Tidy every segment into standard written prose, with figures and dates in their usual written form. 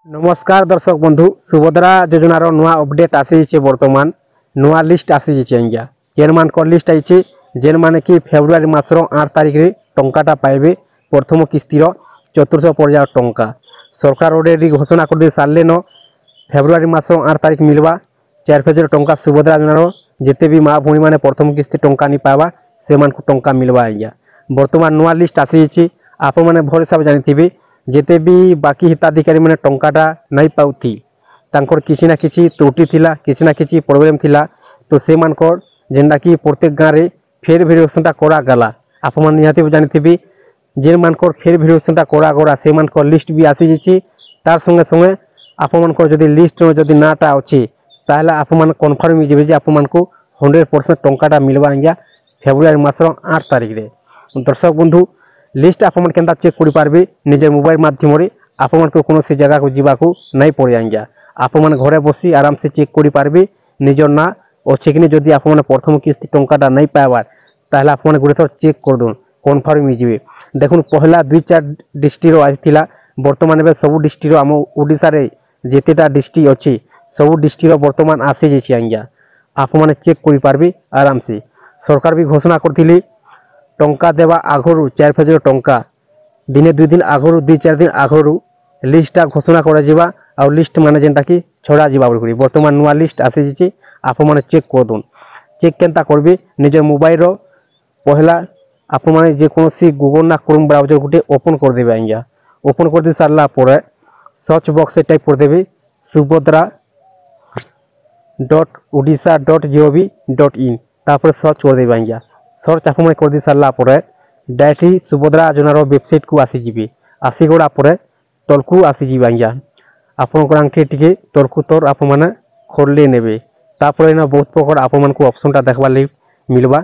नमस्कार दर्शक बंधु सुभद्रा योजनार नुआ अपडेट आसी बर्तमान नुआ लिस्ट आसी आज्ञा जेन मान लिस्ट आई जेन माने कि फेब्रुआरी मासर 8 तारिख रे टंकाटा पाइबे प्रथम किस्तिर चतुर्थ पर्याय टंका सरकार ऑलरेडी घोषणा कर दे सारे न फेब्रुआरी मासर 8 तारिख मिलवा 4,000 टंका सुभद्रा योजनार जिते भी माँ भूणी मैंने प्रथम किस्ती टंका नहीं पावा से टंका मिलवा आज्ञा बर्तमान नुआ लिस्ट आसी आप मैंने भल हिसाब जानी जिते भी बाकी हिताधिकारी मैंने टंकाटा नहीं पाउथी तांकर किसी ना किसी त्रुटि थिला किसी ना किसी प्रोब्लेम थिला तो से मानकर जेनटा कि प्रत्येक गाँव में फेर भेरिफिकेशनटा करा गला आप निहाती जानी जेन मानकर फेर भेरिफिकेशनटा करा गला से मानकर लिस्ट भी आसी जाइए तार संगे संगे आप मानकर जदि लिस्ट जदि नाटा अच्छी ताहले आप मान कन्फर्म हो जे आप मानकु 100% टंकाटा मिलवा आज्ञा फेब्रुआरी मासर 8 तारिख रे दर्शक बंधु लिस्ट आप केन्ता चेक कर पारबे निजे मोबाइल माध्यम रे आप कौन सी जगह को जीवाकू नहीं पड़े आज्ञा आप घरे बसी आराम से चेक कर पारबे निजर ना अच्छे कि जदि आप प्रथम किस्ती टंकाटा नहीं पाइबार ताहले आप गोटे थर चेक कर दून कन्फर्म हो देखुन पहला 2-4 डिस्ट्रिक्ट आसाला बर्तमान में सब डिस्ट्रिक्ट आम ओडिशा रे जेतेटा डिस्ट्रिक्ट अच्छी सब डिस्ट्रिक्ट बर्तमान आसी जाइए आज्ञा आप चेक कर पारबे आराम से सरकार भी घोषणा करथिली टंका देवा आगरू 4,000 टंका दिने 2 दिन आगरू 2-4 दिन आगरू लिस्टा घोषणा करा और लिस्ट माने जेनटा कि छड़ा जीवा बोली बर्तमान नुआ लिस्ट आसी आप माने चेक कर दून चेक केनता करबे निज मोबाइल रो पहला आप माने जे कोनोसी गूगल ना क्रोम ब्राउजर गुटे ओपन कर देबे आज्ञा ओपन कर दे सारला परे सर्च बॉक्स से टाइप कर देबे subhadra.odisha.gov.in तापर सर्च कर देबे आज्ञा सर्च आप कर दी सारा डायरेक्टली सुभद्रा योजनार वेबसाइट को आसीजी आसीगला तलकू आसीजी आज्ञा आपंकर आंखि टी तलकू तर आप खोले ने तापर इन बहुत प्रकार आप ऑप्शनटा देखबार लगे मिलवा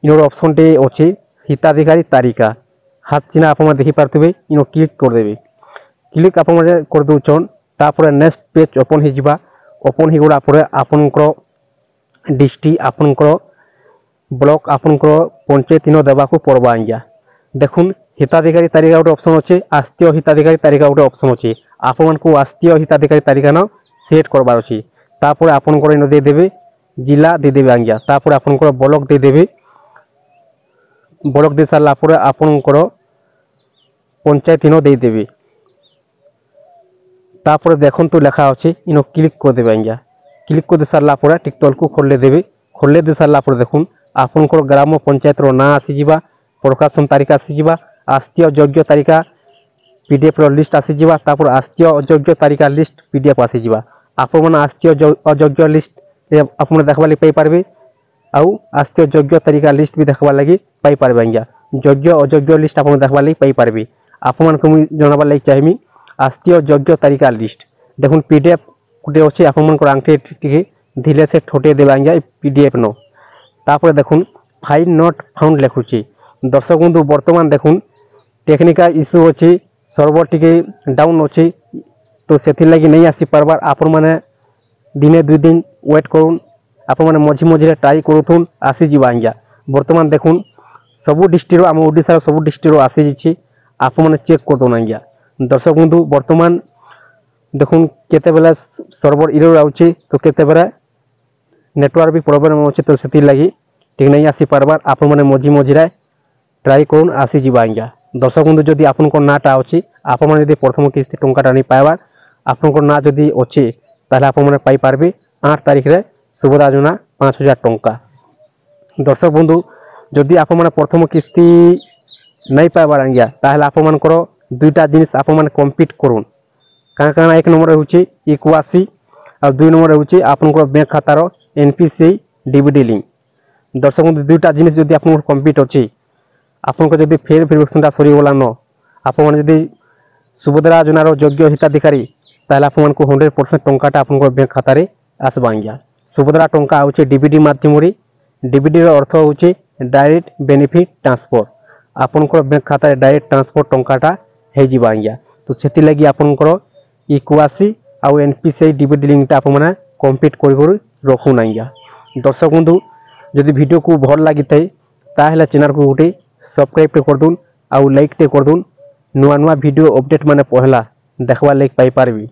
इन ऑप्शन टे अच्छे हिताधिकारी तालिका हाथ चिन्ह आप देखी पारे इन क्लिक करदे क्लिक आप कर दौन तापर नेक्स्ट पेज ओपन ओपन होगला आपंकर डिस्ट्रिक्ट आपंकर ब्लॉक आपंकर पंचायत इन देवाक पड़वा आज्ञा देखुन हिताधिकारी तालिका गोटे ऑप्शन अच्छे आस्तीय हिताधिकारी तालिका गोटे ऑप्शन अच्छे आप आस्तीय हिताधिकारी तालिका न सेट करवार अच्छी तापर आपंकर इन देदेवे जिला देदेवे आज्ञा तापर आपंकर ब्लॉक देदेवे ब्लॉक दे सारा आपंकर पंचायत इन देदेवे तापर देखु लेखा अच्छे इन क्लिक करदे आज्ञा क्लिक कर दे सारा टिक तल को खोले दे सारा देखुन आपंकर ग्राम पंचायत ना आसीजा प्रकाशन तारीख आसीजा आस्तीय योग्य तालिका पीडीएफ लिस्ट आसीजा तापर आस्तीय अयोग्य तालिका लिस्ट पीडीएफ आसीजा आप आस्तीय अयोग्य लिस्ट आप देखा लगे पारे आउ आस्तीय योग्य तालिका लिस्ट भी देखा लगे पारे आज्ञा योग्य अयोग्य लिस्ट आप देखा लगे पारे आप जनवार लगे चाहिए आस्तीय योग्य तालिका लिस्ट देखुन पीडीएफ गोटे अच्छे आप आंखि टी धीरे से ठोटे देवे आज्ञा पीडीएफ न तापर देखुन फाइल नॉट फाउंड लिखुची दर्शक बंधु बर्तमान देखुन टेक्निकल इश्यू अच्छी सर्वर टी डाउन अच्छी तो से लगी नहीं आसी पार्बार आप दिने 2 दिन वेट करुन आप मझी मझे ट्राई करुन आसीजा आज्ञा बर्तमान देखुन सबू डिस्ट्रिक्ट आम ओडिशा सबू डिस्ट्रिक्ट आसी आप चेक कर दून आज्ञा दर्शक बंधु बर्तमान देखुन केते बेला सर्वर इरर आउची तो केते बेला नेटवर्क भी प्रॉब्लम अच्छे तो से लगी ठीक नहीं आसी पार्बार आप मझी मझे ट्राई करुन आसीजा आज्ञा दर्शक बंधु जदि आप नाटा अच्छी आप प्रथम किस्ती टंकाटा नहीं पाइबार आपंकर ना जदि अच्छे ताहले आप पाइपारे 8 तारिख रे सुभद्रा योजना 5,000 टंका दर्शक बंधु जदि आप प्रथम किस्ती नहीं पाइबार आज्ञा ताहले आपंकर 2टा जिनिस आप कम्प्लीट करुन क्या एक नंबर हूँ इक्वासी और 2 नंबर हूँ आपंकर बैंक खातार एनपीसीआई डीबीडी लिंक दर्शक बंधु 2टा जिनिस जदि आप कम्प्लीट अच्छी आपंकर जदि फेर भेरिफिकेशनटा सरीगला न आप सुभद्रा योजनार योग्य हिताधिकारी ताहले आपको 100% टंकाटा आप बैंक खाता आसबा आज्ञा सुभद्रा टंका हूँ डीबीडी माध्यम डीबीडी अर्थ हूँ डायरेक्ट बेनिफिट ट्रांसफर आपंकर बैंक खाता डायरेक्ट ट्रांसफर टंकाटा हो आज्ञा तो से लगी आपंकर इक्वासी आउ एनपीसीआई डीबीडी लिंकटा आप कम्प्लीट कर रखुन आज्ञा दर्शक बंधु जदि वीडियो को भल लगी ताहले चैनल को गोटे सब्सक्राइब कर दून आउ लाइक कर दून नुआ नुआ वीडियो अपडेट माने पहला देखवा लगे पाई पारबी।